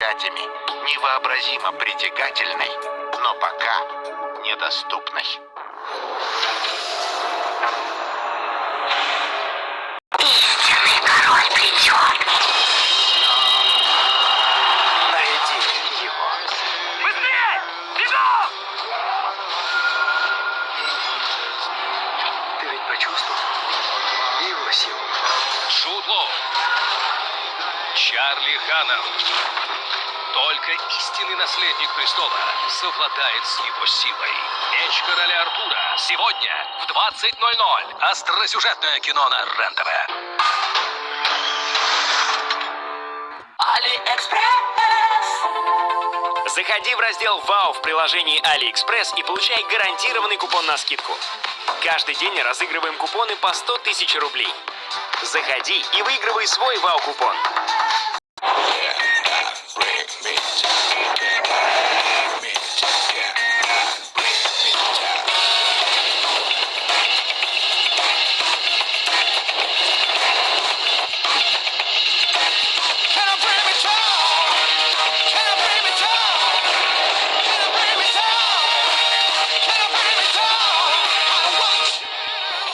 невообразимо притягательной, но пока недоступной. Истинный король придет. Найди его. Быстрее! Бегом! Ты ведь почувствовал его силу? Джуд Лоу, Чарли Ханнам. Только истинный наследник престола совладает с его силой. Меч короля Артура. Сегодня в 20:00. Остросюжетное кино на РЕН-ТВ. Заходи в раздел «Вау» в приложении AliExpress и получай гарантированный купон на скидку. Каждый день разыгрываем купоны по 100 000 рублей. Заходи и выигрывай свой «Вау-купон».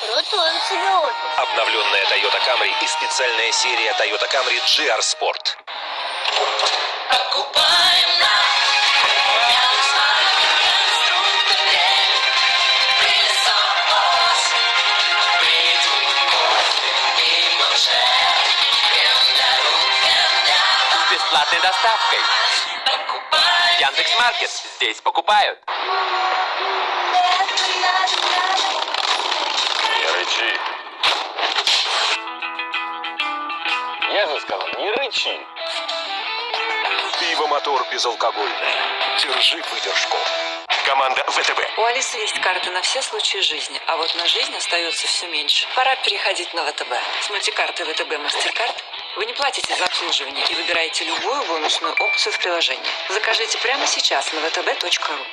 Готовим себе отдых. Обновленная Toyota Camry и специальная серия Toyota Camry GR Sport. С бесплатной доставкой. Яндекс.Маркет. Здесь покупают. Не рычи. Я же сказал, не рычи. Пиво-мотор безалкогольное. Держи выдержку. Команда ВТБ. У Алисы есть карты на все случаи жизни, а вот на жизнь остается все меньше. Пора переходить на ВТБ. С мультикарты ВТБ Мастеркард вы не платите за обслуживание и выбираете любую бонусную опцию в приложении. Закажите прямо сейчас на vtb.ru.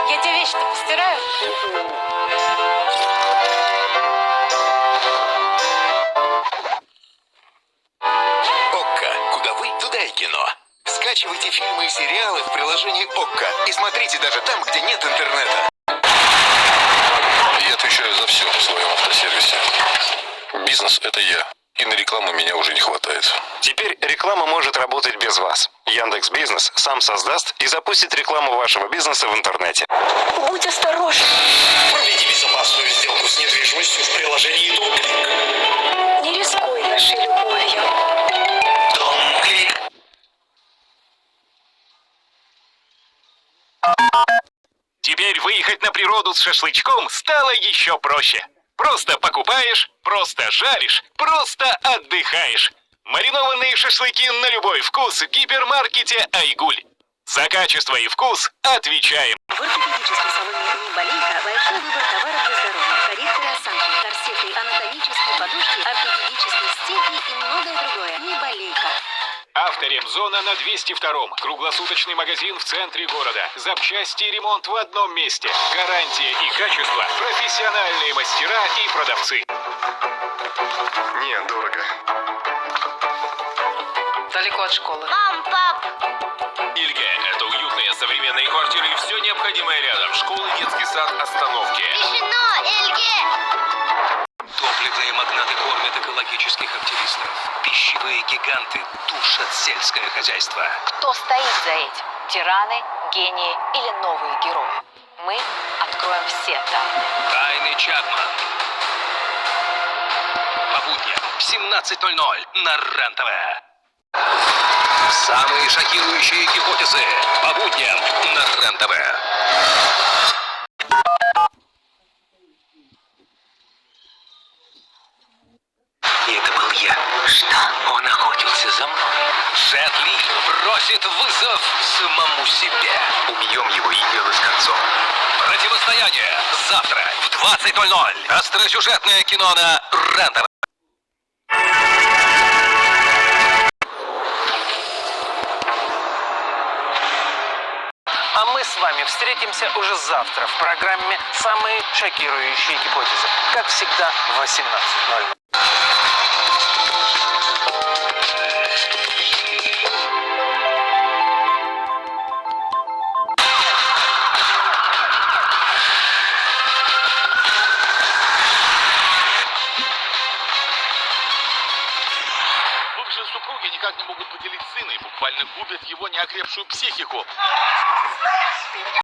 Я тебе вещи-то постираю? ОККО. Куда вы, туда и кино. Скачивайте фильмы и сериалы в приложении ОККО и смотрите даже там, где нет интернета. Я отвечаю за все в своем автосервисе. Бизнес – это я. И на рекламу меня уже не хватает. Теперь реклама может работать без вас. Яндекс.Бизнес сам создаст и запустит рекламу вашего бизнеса в интернете. Будь осторожен. Проведи безопасную сделку с недвижимостью в приложении DomClick. Не рискуй нашей любовью. DomClick. Теперь выехать на природу с шашлычком стало еще проще. Просто покупаешь, просто жаришь, просто отдыхаешь. Маринованные шашлыки на любой вкус в гипермаркете «Айгуль». За качество и вкус отвечаем. В ортопедическом салоне «Ниболейка» большой выбор товаров для здоровья. Коррекция осанки, корсеты, анатомические подушки, ортопедические степи и многое другое. «Ниболейка». Авторемзона на 202-м. Круглосуточный магазин в центре города. Запчасти и ремонт в одном месте. Гарантия и качество. Профессиональные мастера и продавцы. Не, дорого. Далеко от школы. Мам, пап! Ильге – это уютные современные квартиры и все необходимое рядом. Школы, детский сад, остановки. Решено, Эльге! Топливные магнаты кормят экологических активистов. Пищевые гиганты душат сельское хозяйство. Кто стоит за этим? Тираны, гении или новые герои? Мы откроем все тайны. Тайны Чапман. По будням в 17:00 на РЕН-ТВ. Самые шокирующие гипотезы по будням на РЕН-ТВ. И это был я. Что? Он охотился за мной. Джет Ли бросит вызов самому себе. Убьем его и дело с концом. Противостояние завтра в 20:00. Остросюжетное кино на РЕН-ТВ. А мы с вами встретимся уже завтра в программе «Самые шокирующие гипотезы». Как всегда в 18:00. супруги никак не могут поделить сына и буквально губят его неокрепшую психику.